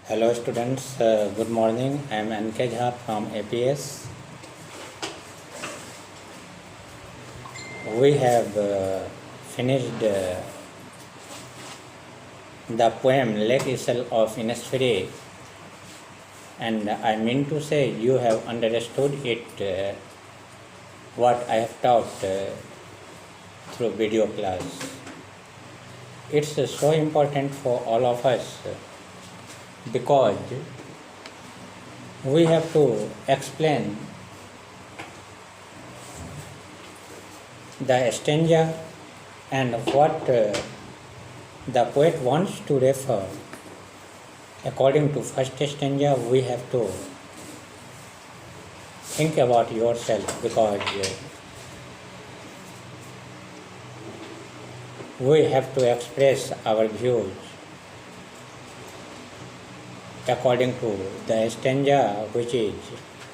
Hello students, good morning. I am N.K.Jha from APS. We have finished the poem Lake Isle of Innisfree, and I mean to say you have understood it, what I have taught through video class. It's so important for all of us because we have to explain the stanza and what the poet wants to refer. According to first stanza, we have to think about yourself because we have to express our views according to the stanza which is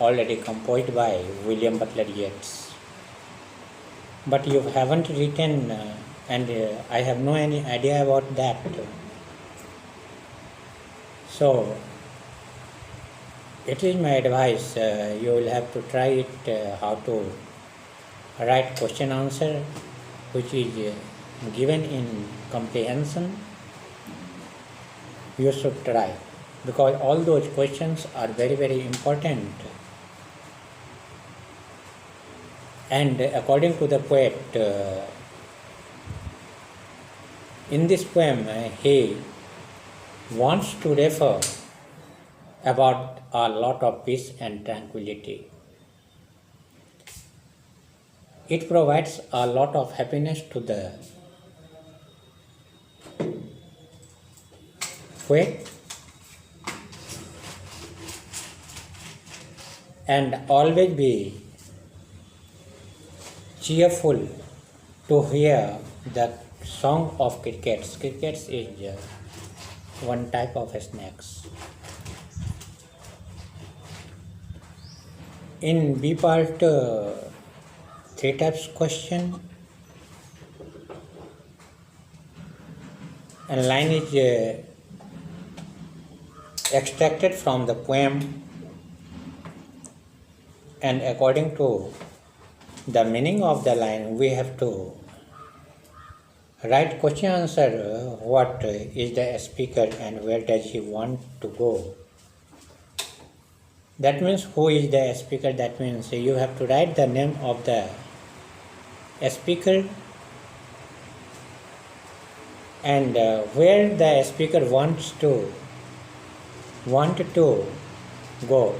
already composed by William Butler Yeats. But you haven't written and I have no any idea about that. So it is my advice, you will have to try it, how to write question answer which is given in comprehension. You should try because all those questions are very, very important. And according to the poet, in this poem, he wants to refer about a lot of peace and tranquility. It provides a lot of happiness to the poet and always be cheerful to hear the song of crickets. Crickets is one type of snakes. In B part, three types question and line is extracted from the poem, and according to the meaning of the line we have to write question answer, what is the speaker and where does he want to go. That means who is the speaker, that means you have to write the name of the speaker and where the speaker want to go.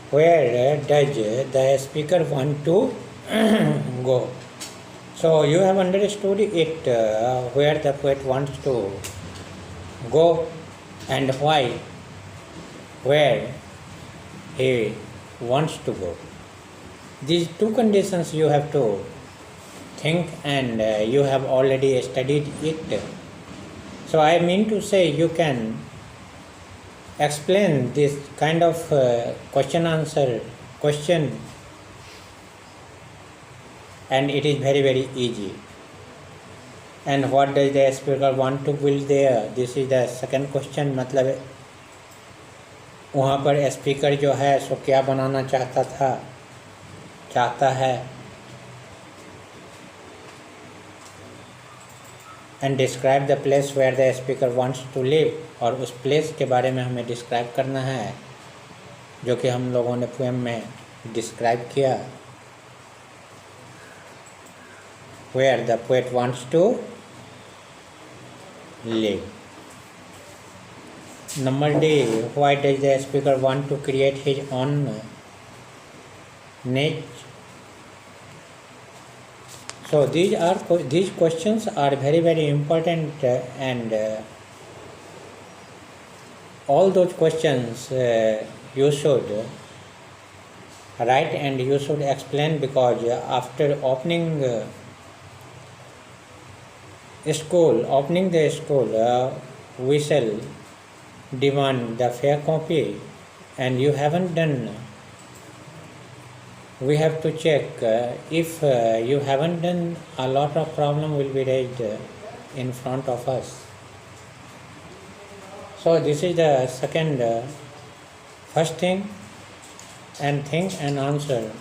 Where does the speaker want to go? So you have understood it, where the poet wants to go and why, where he wants to go. These two conditions you have to think, and you have already studied it. So I mean to say you can explain this kind of question and it is very, very easy. And what does the speaker want to build there? This is the second question. मतलब वहाँ पर speaker जो है सो क्या बनाना चाहता है and describe the place where the speaker wants to live. और उस place के बारे में हमें describe करना है जो कि हम लोगों ने poem में describe किया, where the poet wants to live. Number D, why does the speaker want to create his own niche? So these questions are very, very important, and all those questions you should write and you should explain, because after opening the school, we shall demand the fair copy, and you haven't done. We have to check. If you haven't done, a lot of problem will be raised in front of us. So this is the second, first thing and answer.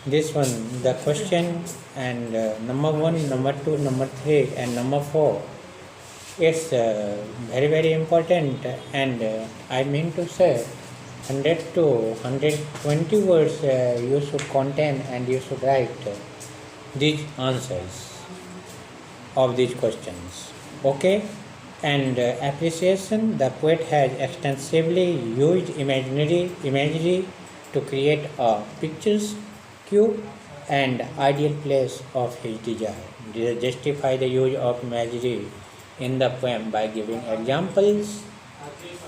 This one, the question, and number 1, number 2, number 3, and number 4. It's very, very important, and I mean to say 100 to 120 words you should contain, and you should write these answers of these questions. Okay? And appreciation, the poet has extensively used imagery to create a pictures cube and ideal place of his desire. They justify the use of imagery in the poem by giving examples.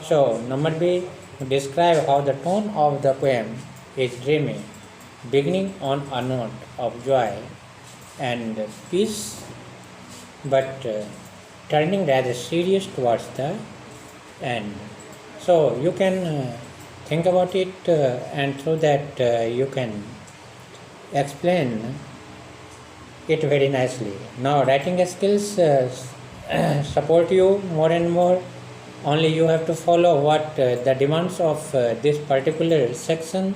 So, number B, describe how the tone of the poem is dreamy, beginning on a note of joy and peace, but turning rather serious towards the end. So, you can think about it, and through that you can explain it very nicely. Now, writing skills support you more and more. Only you have to follow what the demands of this particular section.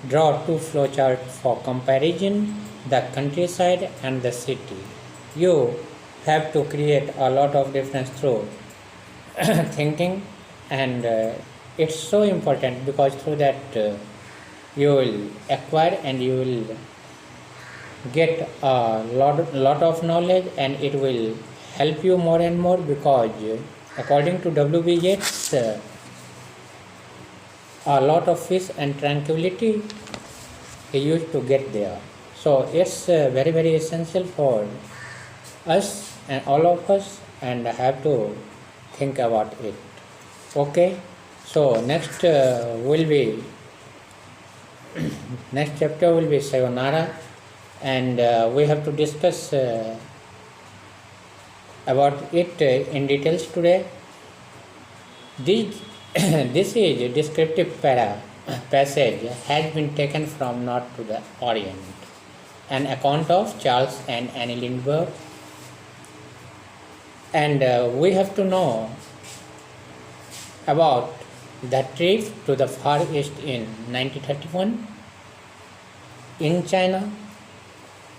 Draw 2 flowcharts for comparison, the countryside and the city. You have to create a lot of difference through thinking, and it's so important because through that you will acquire and you will get a lot of knowledge, and it will help you more and more, because according to W.B. Yeats, a lot of peace and tranquility he used to get there. So it's very, very essential for us and all of us, and have to think about it. Okay, so next will be next chapter will be Sayonara, and we have to discuss about it in details today. This is a descriptive passage has been taken from North to the Orient, an account of Charles and Annie Lindbergh, and we have to know about the trip to the Far East in 1931. In China,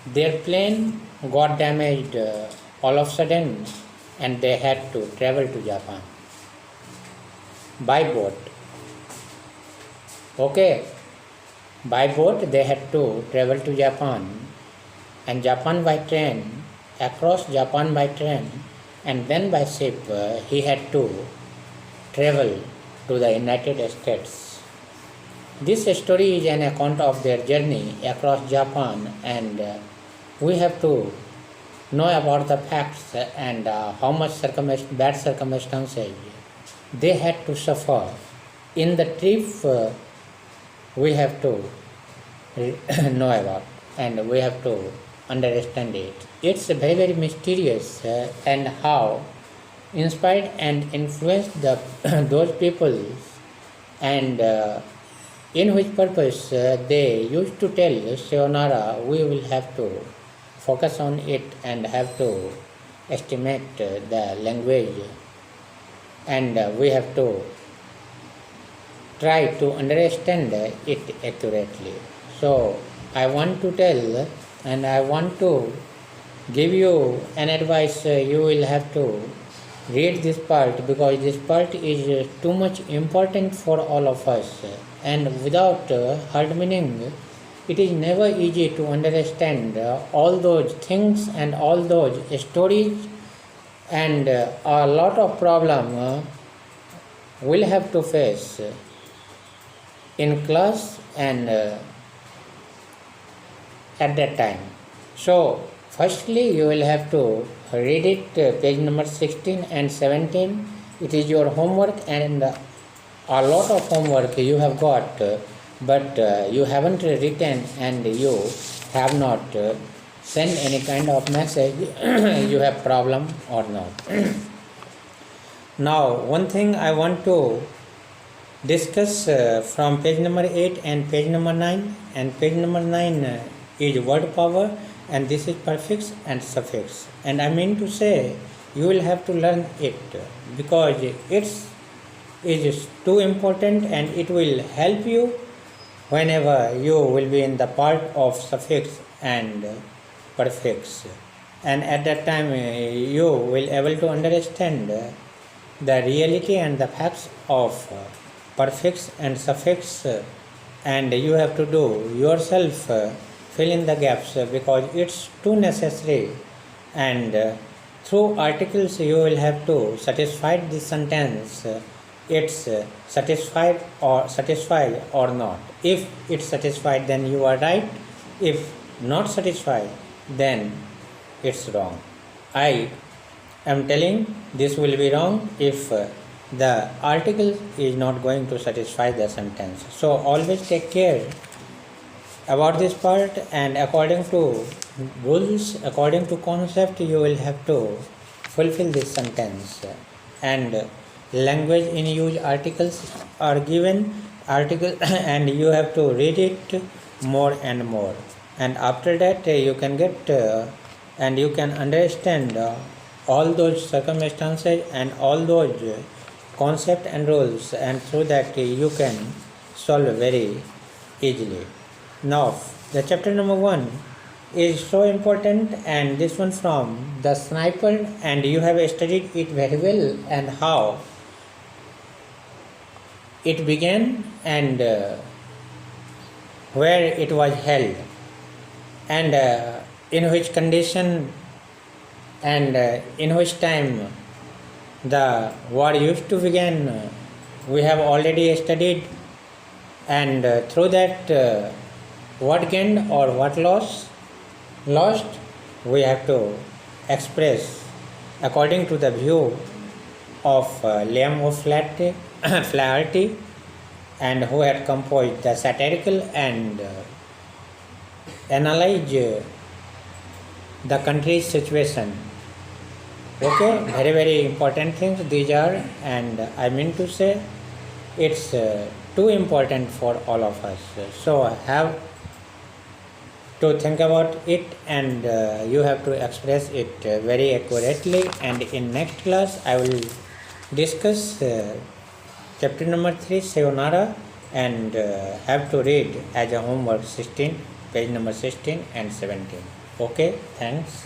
their plane got damaged all of a sudden, and they had to travel to Japan by boat. Okay, by boat they had to travel to Japan, and Japan by train, across Japan by train, and then by ship he had to travel to the United States. This story is an account of their journey across Japan, and we have to know about the facts and how much bad circumstances they had to suffer in the trip. We have to know about, and we have to understand it. It's very, very mysterious, and how inspired and influenced those people, and in which purpose they used to tell Sayonara. We will have to focus on it and have to estimate the language, and we have to try to understand it accurately. So I want to tell, and I want to give you an advice. You will have to read this part, because this part is too much important for all of us, and without hard meaning it is never easy to understand all those things and all those stories, and a lot of problem we'll have to face in class and at that time. So firstly you will have to read it, page number 16 and 17. It is your homework, and a lot of homework you have got, but you haven't written, and you have not sent any kind of message. You have problem or not. Now one thing I want to discuss from page number 8 and page number 9, and page number 9 is word power, and this is prefix and suffix. And I mean to say you will have to learn it because it is too important and it will help you whenever you will be in the part of suffix and prefix, and at that time you will able to understand the reality and the facts of prefix and suffix, and you have to do yourself fill in the gaps because it's too necessary, and through articles you will have to satisfy the sentence it's satisfied or not. If it's satisfied, then you are right. If not satisfied, then it's wrong. I am telling this will be wrong if the article is not going to satisfy the sentence. So always take care about this part, and according to rules, according to concept, you will have to fulfill this sentence. And language in use articles are given article and you have to read it more and more, and after that you can get and you can understand all those circumstances and all those concept and rules, and through that you can solve very easily. Now the chapter number 1 is so important, and this one from the sniper, and you have studied it very well and how it began and where it was held and in which condition and in which time the war used to begin. We have already studied, and through that what gained or what lost we have to express according to the view of Liam O'Flaherty Flaherty, and who had composed the satirical and analyzed the country's situation. Okay, very very important things these are, and I mean to say it's too important for all of us. So I have to think about it, and you have to express it very accurately. And in next class I will discuss chapter number 3, Sayonara, and have to read as a homework 16, page number 16 and 17. Okay, thanks.